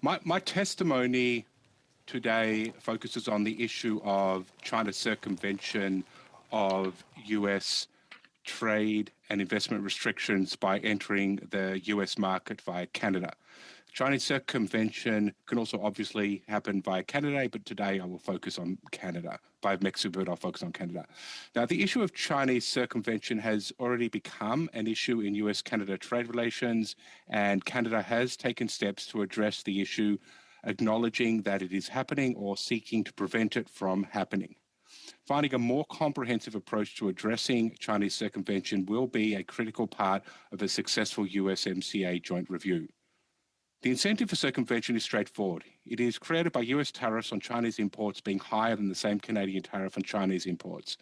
My testimony today focuses on the issue of China's circumvention of US trade and investment restrictions by entering the US market via Canada. Chinese circumvention can also obviously happen via Canada, but today I will focus on Canada. By Mexico, but I'll focus on Canada. Now, the issue of Chinese circumvention has already become an issue in US Canada trade relations, and Canada has taken steps to address the issue, acknowledging that it is happening or seeking to prevent it from happening. Finding a more comprehensive approach to addressing Chinese circumvention will be a critical part of a successful USMCA joint review. The incentive for circumvention is straightforward. It is created by US tariffs on Chinese imports being higher than the same Canadian tariff on Chinese imports.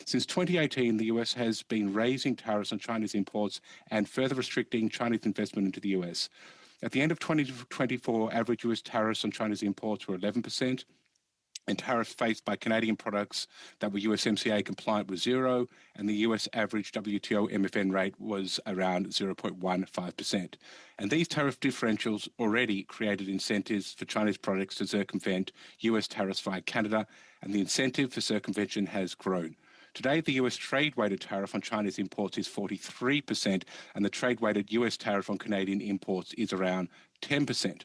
Since 2018, the US has been raising tariffs on Chinese imports and further restricting Chinese investment into the US. At the end of 2024, average US tariffs on Chinese imports were 11%, and tariffs faced by Canadian products that were USMCA compliant was zero, and the US average WTO MFN rate was around 0.15%. And these tariff differentials already created incentives for Chinese products to circumvent US tariffs via Canada, and the incentive for circumvention has grown. Today, the US trade-weighted tariff on Chinese imports is 43%, and the trade-weighted US tariff on Canadian imports is around 10%.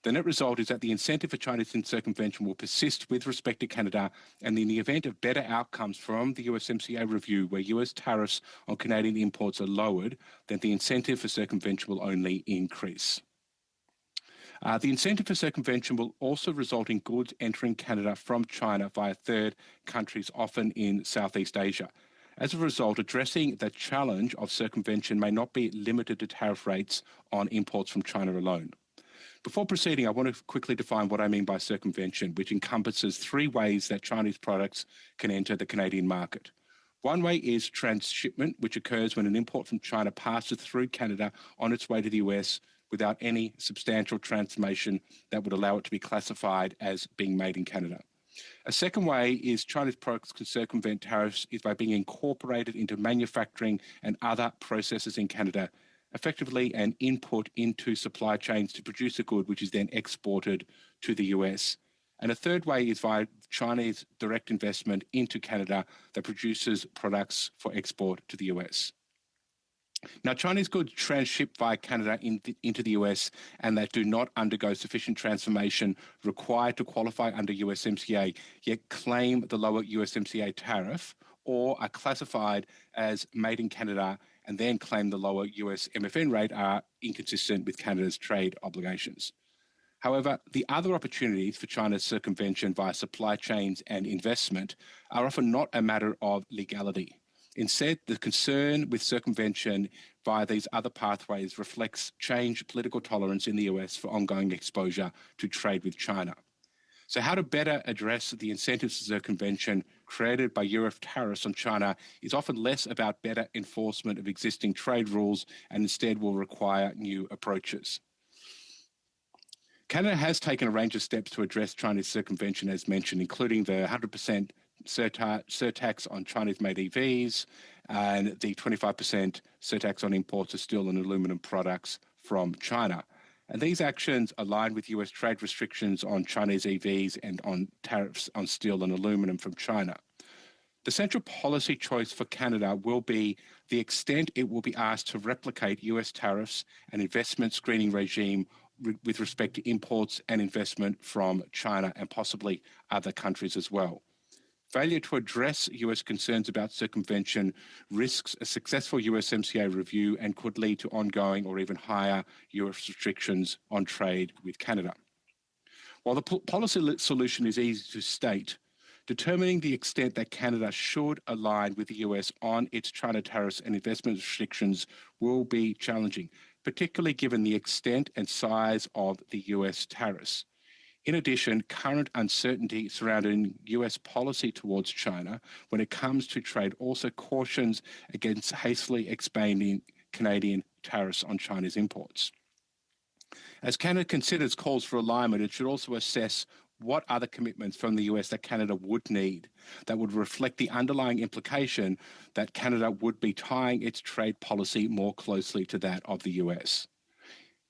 The net result is that the incentive for Chinese circumvention will persist with respect to Canada, and in the event of better outcomes from the USMCA review, where US tariffs on Canadian imports are lowered, then the incentive for circumvention will only increase. The incentive for circumvention will also result in goods entering Canada from China via third countries, often in Southeast Asia. As a result, addressing the challenge of circumvention may not be limited to tariff rates on imports from China alone. Before proceeding, I want to quickly define what I mean by circumvention, which encompasses three ways that Chinese products can enter the Canadian market. One way is transshipment, which occurs when an import from China passes through Canada on its way to the US without any substantial transformation that would allow it to be classified as being made in Canada. A second way is Chinese products can circumvent tariffs is by being incorporated into manufacturing and other processes in Canada, effectively an input into supply chains to produce a good which is then exported to the US. And a third way is via Chinese direct investment into Canada that produces products for export to the US. Now, Chinese goods transship via Canada into the US and that do not undergo sufficient transformation required to qualify under USMCA, yet claim the lower USMCA tariff, or are classified as made in Canada and then claim the lower US MFN rate, are inconsistent with Canada's trade obligations. However, the other opportunities for China's circumvention via supply chains and investment are often not a matter of legality. Instead, the concern with circumvention via these other pathways reflects changed political tolerance in the US for ongoing exposure to trade with China. So how to better address the incentives to circumvention created by US tariffs on China is often less about better enforcement of existing trade rules and instead will require new approaches. Canada has taken a range of steps to address Chinese circumvention, as mentioned, including the 100% surtax on Chinese-made EVs and the 25% surtax on imports of steel and aluminum products from China. And these actions align with US trade restrictions on Chinese EVs and on tariffs on steel and aluminum from China. The central policy choice for Canada will be the extent it will be asked to replicate US tariffs and investment screening regime with respect to imports and investment from China and possibly other countries as well. Failure to address US concerns about circumvention risks a successful USMCA review and could lead to ongoing or even higher US restrictions on trade with Canada. While the policy solution is easy to state, determining the extent that Canada should align with the US on its China tariffs and investment restrictions will be challenging, particularly given the extent and size of the US tariffs. In addition, current uncertainty surrounding US policy towards China when it comes to trade also cautions against hastily expanding Canadian tariffs on Chinese imports. As Canada considers calls for alignment, it should also assess what other commitments from the US that Canada would need that would reflect the underlying implication that Canada would be tying its trade policy more closely to that of the US.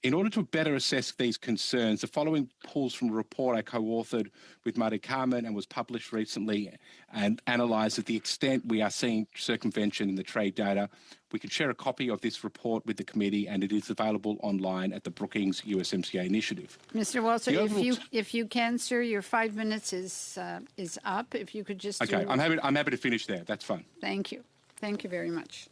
In order to better assess these concerns, the following pulls from a report I co-authored with Marty Carmen and was published recently and analyses the extent we are seeing circumvention in the trade data. We can share a copy of this report with the committee, and it is available online at the Brookings USMCA initiative. Mr. Walter, if you can, sir, your 5 minutes is up. If you could just okay, I'm happy to finish there. That's fine. Thank you. Thank you very much.